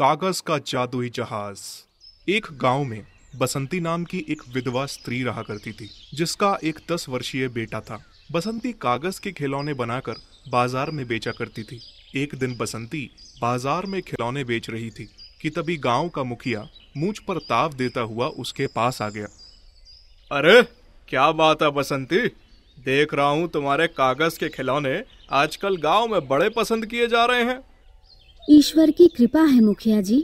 कागज का जादुई जहाज। एक गांव में बसंती नाम की एक विधवा स्त्री रहा करती थी, जिसका एक 10 वर्षीय बेटा था। बसंती कागज के खिलौने बनाकर बाजार में बेचा करती थी। एक दिन बसंती बाजार में खिलौने बेच रही थी कि तभी गांव का मुखिया मूंछ पर ताव देता हुआ उसके पास आ गया। अरे क्या बात है बसंती, देख रहा हूँ तुम्हारे कागज के खिलौने आजकल गांव में बड़े पसंद किए जा रहे हैं। ईश्वर की कृपा है मुखिया जी।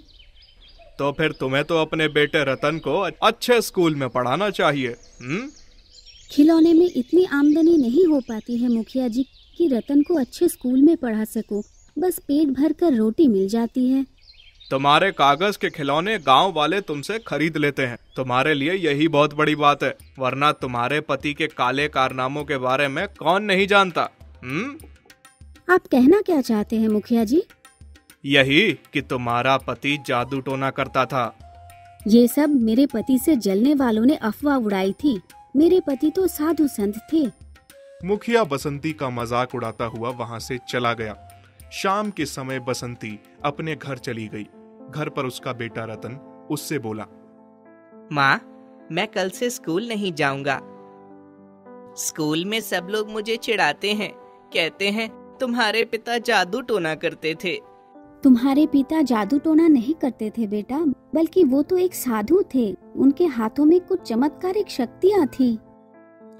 तो फिर तुम्हें तो अपने बेटे रतन को अच्छे स्कूल में पढ़ाना चाहिए। खिलौने में इतनी आमदनी नहीं हो पाती है मुखिया जी कि रतन को अच्छे स्कूल में पढ़ा सकूं। बस पेट भर कर रोटी मिल जाती है। तुम्हारे कागज के खिलौने गांव वाले तुमसे खरीद लेते हैं, तुम्हारे लिए यही बहुत बड़ी बात है, वरना तुम्हारे पति के काले कारनामों के बारे में कौन नहीं जानता। आप कहना क्या चाहते हैं मुखिया जी? यही कि तुम्हारा पति जादू टोना करता था। ये सब मेरे पति से जलने वालों ने अफवाह उड़ाई थी। मेरे पति तो साधु संत थे। मुखिया बसंती का मजाक उड़ाता हुआ वहां से चला गया। शाम के समय बसंती अपने घर चली गई। घर पर उसका बेटा रतन उससे बोला, माँ, मैं कल से स्कूल नहीं जाऊंगा। स्कूल में सब लोग मुझे चिढ़ाते हैं, कहते हैं तुम्हारे पिता जादू टोना करते थे। तुम्हारे पिता जादू टोना नहीं करते थे बेटा, बल्कि वो तो एक साधु थे। उनके हाथों में कुछ चमत्कारिक शक्तियाँ थी।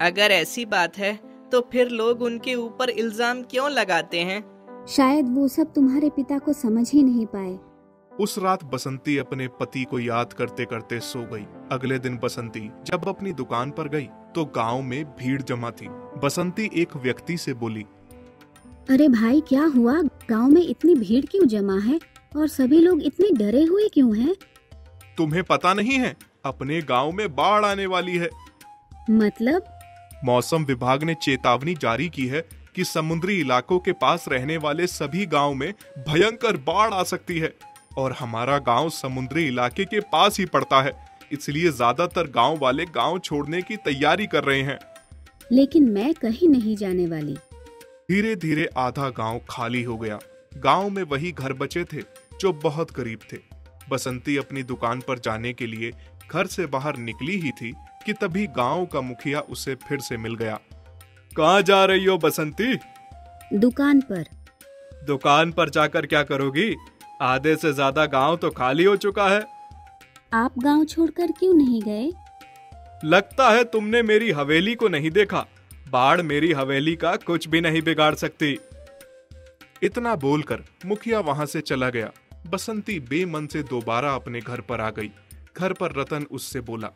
अगर ऐसी बात है तो फिर लोग उनके ऊपर इल्जाम क्यों लगाते हैं? शायद वो सब तुम्हारे पिता को समझ ही नहीं पाए। उस रात बसंती अपने पति को याद करते करते सो गई। अगले दिन बसंती जब अपनी दुकान पर गई तो गांव में भीड़ जमा थी। बसंती एक व्यक्ति से बोली, अरे भाई, क्या हुआ? गांव में इतनी भीड़ क्यों जमा है और सभी लोग इतने डरे हुए क्यों हैं? तुम्हें पता नहीं है, अपने गांव में बाढ़ आने वाली है। मतलब? मौसम विभाग ने चेतावनी जारी की है कि समुद्री इलाकों के पास रहने वाले सभी गांव में भयंकर बाढ़ आ सकती है और हमारा गांव समुद्री इलाके के पास ही पड़ता है, इसलिए ज्यादातर गांव वाले गांव छोड़ने की तैयारी कर रहे हैं। लेकिन मैं कहीं नहीं जाने वाली। धीरे धीरे आधा गांव खाली हो गया। गांव में वही घर बचे थे जो बहुत करीब थे। बसंती अपनी दुकान पर जाने के लिए घर से बाहर निकली ही थी कि तभी गांव का मुखिया उसे फिर से मिल गया। कहाँ जा रही हो बसंती? दुकान पर। दुकान पर जाकर क्या करोगी? आधे से ज्यादा गांव तो खाली हो चुका है। आप गांव छोड़कर क्यों नहीं गए? लगता है तुमने मेरी हवेली को नहीं देखा। बाढ़ मेरी हवेली का कुछ भी नहीं बिगाड़ सकती। इतना बोलकर मुखिया वहां से चला गया। बसंती बेमन से दोबारा अपने घर पर आ गई। घर पर रतन उससे बोला,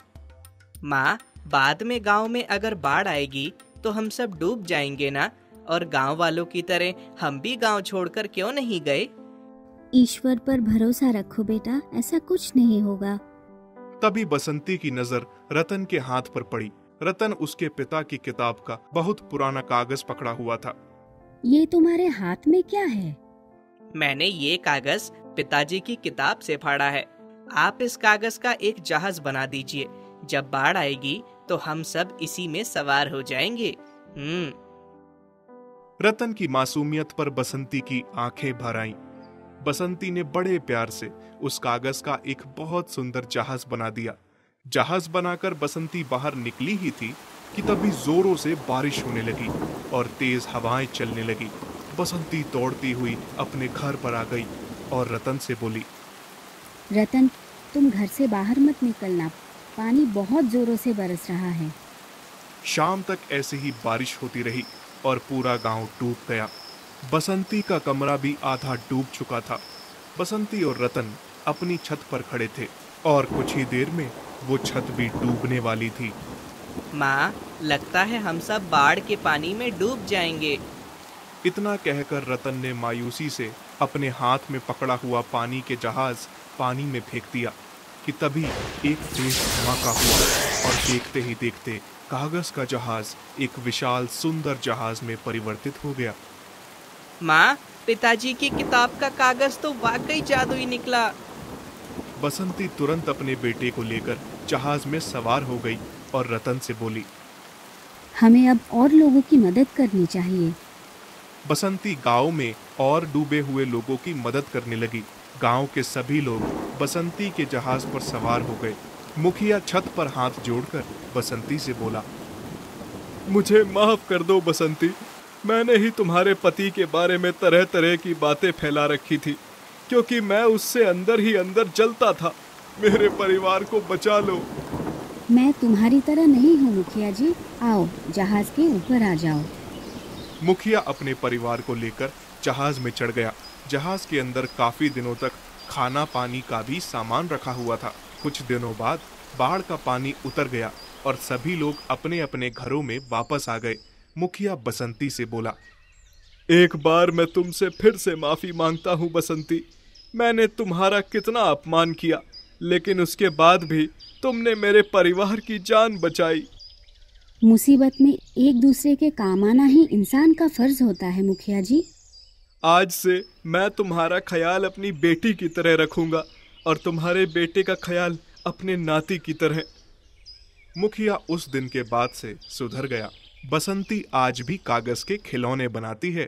माँ, बाद में गांव में अगर बाढ़ आएगी तो हम सब डूब जाएंगे ना, और गांव वालों की तरह हम भी गांव छोड़कर क्यों नहीं गए? ईश्वर पर भरोसा रखो बेटा, ऐसा कुछ नहीं होगा। तभी बसंती की नजर रतन के हाथ पर पड़ी। रतन उसके पिता की किताब का बहुत पुराना कागज पकड़ा हुआ था। ये तुम्हारे हाथ में क्या है? मैंने ये कागज पिताजी की किताब से फाड़ा है। आप इस कागज का एक जहाज बना दीजिए। जब बाढ़ आएगी तो हम सब इसी में सवार हो जाएंगे। रतन की मासूमियत पर बसंती की आंखें भर आईं। बसंती ने बड़े प्यार से उस कागज का एक बहुत सुंदर जहाज बना दिया। जहाज बनाकर बसंती बाहर निकली ही थी कि तभी जोरों से बारिश होने लगी और तेज हवाएं चलने लगी। बसंती दौड़ती हुई अपने घर पर आ गई और रतन से बोली, रतन, तुम घर से बाहर मत निकलना, पानी बहुत जोरों से बरस रहा है। शाम तक ऐसे ही बारिश होती रही और पूरा गांव डूब गया। बसंती का कमरा भी आधा डूब चुका था। बसंती और रतन अपनी छत पर खड़े थे और कुछ ही देर में वो छत भी डूबने वाली थी। माँ, लगता है हम सब बाढ़ के पानी में डूब जाएंगे। इतना कहकर रतन ने मायूसी से अपने हाथ में पकड़ा हुआ पानी के जहाज पानी में फेंक दिया कि तभी एक तेज धमाका हुआ और देखते ही देखते कागज का जहाज एक विशाल सुंदर जहाज में परिवर्तित हो गया। माँ, पिताजी की किताब का कागज तो वाकई जादुई निकला। बसंती तुरंत अपने बेटे को लेकर जहाज में सवार हो गई और रतन से बोली, हमें अब और लोगों की मदद करनी चाहिए। बसंती गांव में और डूबे हुए लोगों की मदद करने लगी। गांव के सभी लोग बसंती के जहाज पर सवार हो गए। मुखिया छत पर हाथ जोड़कर बसंती से बोला, मुझे माफ कर दो बसंती, मैंने ही तुम्हारे पति के बारे में तरह तरह की बातें फैला रखी थी, क्योंकि मैं उससे अंदर ही अंदर जलता था। मेरे परिवार को बचा लो। मैं तुम्हारी तरह नहीं हूँ मुखिया जी, आओ जहाज के ऊपर आ जाओ। मुखिया अपने परिवार को लेकर जहाज में चढ़ गया। जहाज के अंदर काफी दिनों तक खाना पानी का भी सामान रखा हुआ था। कुछ दिनों बाद बाढ़ का पानी उतर गया और सभी लोग अपने अपने घरों में वापस आ गए। मुखिया बसंती से बोला, एक बार मैं तुमसे फिर से माफी मांगता हूँ बसंती। मैंने तुम्हारा कितना अपमान किया, लेकिन उसके बाद भी तुमने मेरे परिवार की जान बचाई। मुसीबत में एक दूसरे के काम आना ही इंसान का फर्ज होता है मुखिया जी। आज से मैं तुम्हारा ख्याल अपनी बेटी की तरह रखूंगा और तुम्हारे बेटे का ख्याल अपने नाती की तरह। मुखिया उस दिन के बाद से सुधर गया। बसंती आज भी कागज के खिलौने बनाती है